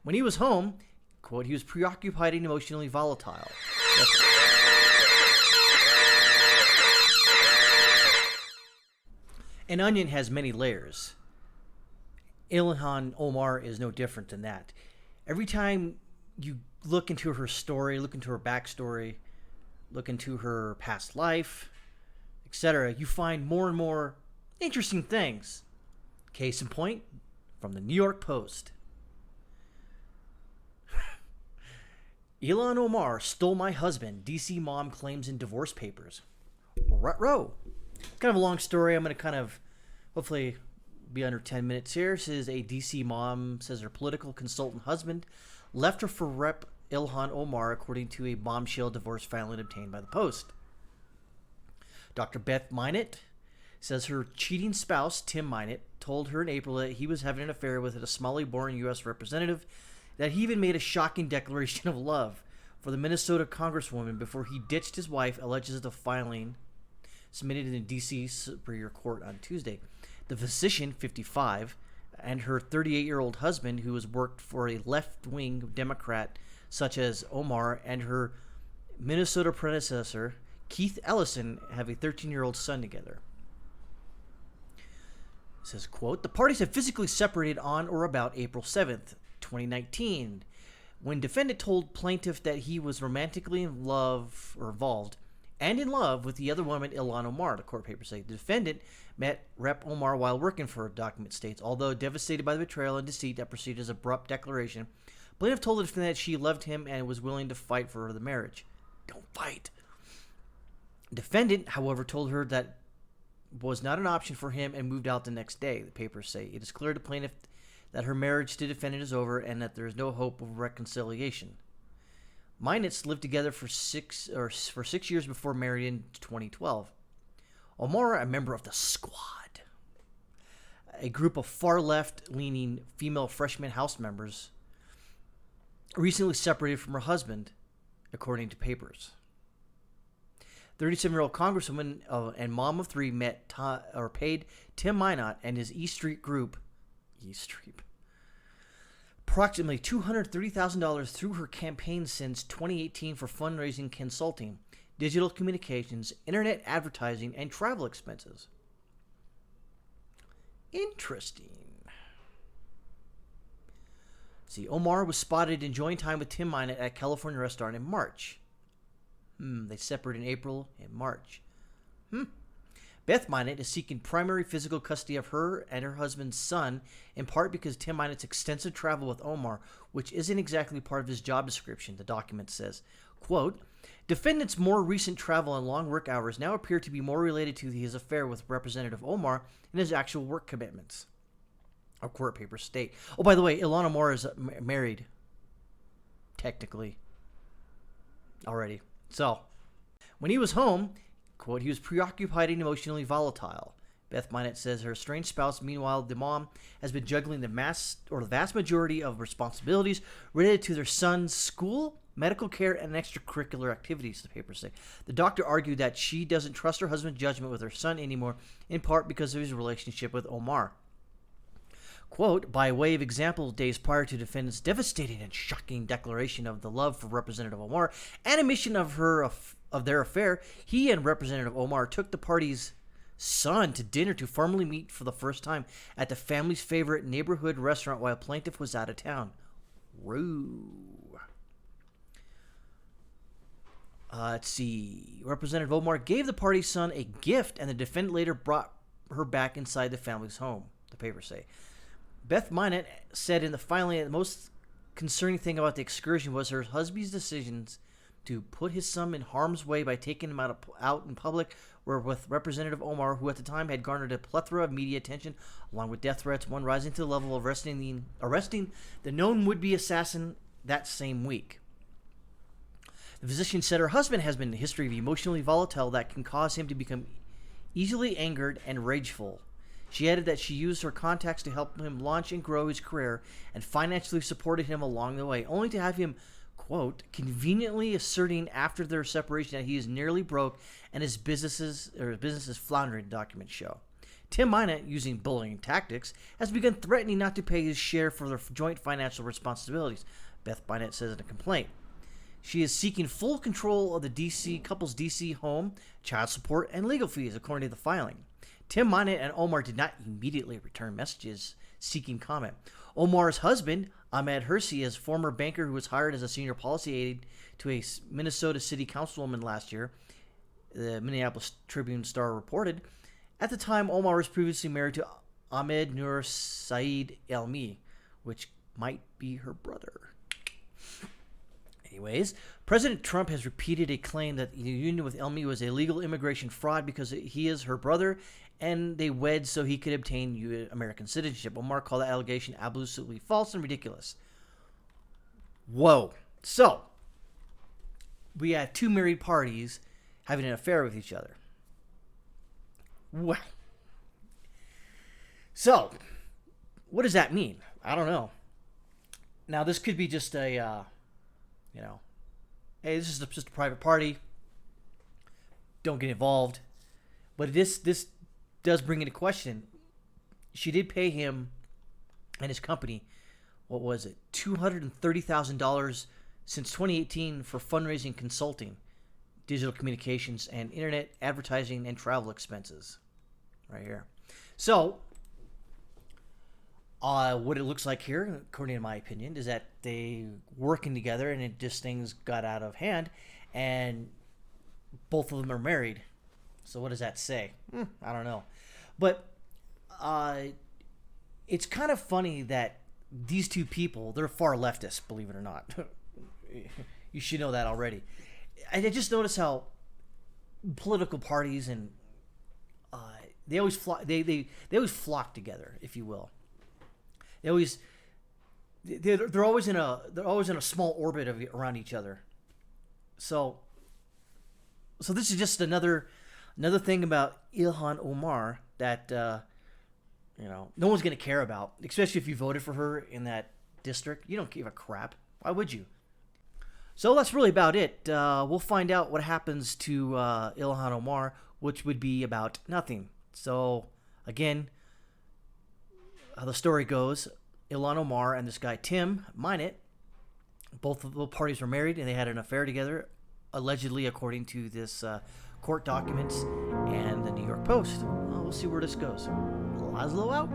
When he was home, quote, he was preoccupied and emotionally volatile. An onion has many layers. Ilhan Omar is no different than that. Every time you look into her story, look into her backstory, look into her past life, etc., you find more and more interesting things. Case in point, from the New York Post. Ilhan Omar stole my husband, DC mom claims in divorce papers. Ruh-roh. Kind of a long story. I'm going to hopefully be under 10 minutes here. This is a DC mom says her political consultant husband left her for Rep. Ilhan Omar, according to a bombshell divorce filing obtained by the Post. Dr. Beth Minot says her cheating spouse, Tim Minot, told her in April that he was having an affair with a Somali-born U.S. representative, that he even made a shocking declaration of love for the Minnesota congresswoman before he ditched his wife, alleges the filing submitted in the D.C. Superior Court on Tuesday. The physician, 55, and her 38-year-old husband, who has worked for a left-wing Democrat such as Omar, and her Minnesota predecessor, Keith Ellison, have a 13-year-old son together. It says, quote, the parties have physically separated on or about April 7th, 2019, when defendant told plaintiff that he was romantically involved with the other woman, Ilhan Omar, the court papers say. The defendant met Rep. Omar while working for her, document states. Although devastated by the betrayal and deceit that preceded his abrupt declaration, plaintiff told the defendant that she loved him and was willing to fight for the marriage. Don't fight. Defendant, however, told her that was not an option for him and moved out the next day, the papers say. It is clear to plaintiff that her marriage to defendant is over and that there is no hope of reconciliation. Minots lived together for 6 years before married in 2012. Omar, a member of the Squad, a group of far left-leaning female freshman House members, recently separated from her husband, according to papers. 37-year-old congresswoman and mom of three paid Tim Minot and his E Street group, approximately $230,000 through her campaign since 2018 for fundraising, consulting, digital communications, internet advertising, and travel expenses. Interesting. See, Omar was spotted enjoying time with Tim Minot at a California restaurant in March. They separated in April and March. Beth Minot is seeking primary physical custody of her and her husband's son, in part because Tim Minot's extensive travel with Omar, which isn't exactly part of his job description, the document says. Quote, defendant's more recent travel and long work hours now appear to be more related to his affair with Representative Omar and his actual work commitments, our court papers state. Oh, by the way, Ilhan Omar is married, technically, already. So, when he was home, quote, he was preoccupied and emotionally volatile. Beth Minot says her estranged spouse, meanwhile, the mom, has been juggling the vast majority of responsibilities related to their son's school, medical care, and extracurricular activities, the papers say. The doctor argued that she doesn't trust her husband's judgment with her son anymore, in part because of his relationship with Omar. Quote, by way of example, days prior to defendant's devastating and shocking declaration of the love for Representative Omar and admission of their affair, he and Representative Omar took the party's son to dinner to formally meet for the first time at the family's favorite neighborhood restaurant while plaintiff was out of town. Woo. Let's see. Representative Omar gave the party's son a gift, and the defendant later brought her back inside the family's home, the papers say. Beth Minot said in the filing that the most concerning thing about the excursion was her husband's decisions to put his son in harm's way by taking him out in public were with Representative Omar, who at the time had garnered a plethora of media attention, along with death threats, one rising to the level of arresting the known would-be assassin that same week. The physician said her husband has been in a history of emotionally volatile that can cause him to become easily angered and rageful. She added that she used her contacts to help him launch and grow his career and financially supported him along the way, only to have him, quote, conveniently asserting after their separation that he is nearly broke and his businesses floundering, documents show. Tim Minett, using bullying tactics, has begun threatening not to pay his share for their joint financial responsibilities, Beth Minett says in a complaint. She is seeking full control of the couple's DC home, child support, and legal fees, according to the filing. Tim Minett and Omar did not immediately return messages seeking comment. Omar's husband, Ahmed Hersey, is a former banker who was hired as a senior policy aide to a Minnesota city councilwoman last year, the Minneapolis Tribune-Star reported. At the time, Omar was previously married to Ahmed Nur Saeed Elmi, which might be her brother. Anyways, President Trump has repeated a claim that the union with Elmi was a legal immigration fraud because he is her brother and they wed so he could obtain American citizenship. Omar called the allegation absolutely false and ridiculous. Whoa. So, we had two married parties having an affair with each other. Well. So, what does that mean? I don't know. Now, this could be just a, hey, this is just a private party. Don't get involved. But this does bring into question. She did pay him and his company, what was it, $230,000 since 2018 for fundraising, consulting, digital communications, and internet advertising and travel expenses. Right here. So, what it looks like here, according to my opinion, is that they working together and things got out of hand, and both of them are married. So what does that say? I don't know. But it's kind of funny that these two people, they're far leftists, believe it or not. You should know that already. I just notice how political parties and they always flock. They always flock together, if you will. They're always in a small orbit around each other. So this is just another thing about Ilhan Omar that no one's gonna care about, especially if you voted for her in that district. You don't give a crap. Why would you? So that's really about it. We'll find out what happens to Ilhan Omar, which would be about nothing. So again, how the story goes, Ilhan Omar and this guy Tim Minett, both of the parties were married and they had an affair together, allegedly, according to this court documents and the New York Post. Well, we'll see where this goes. Laszlo out.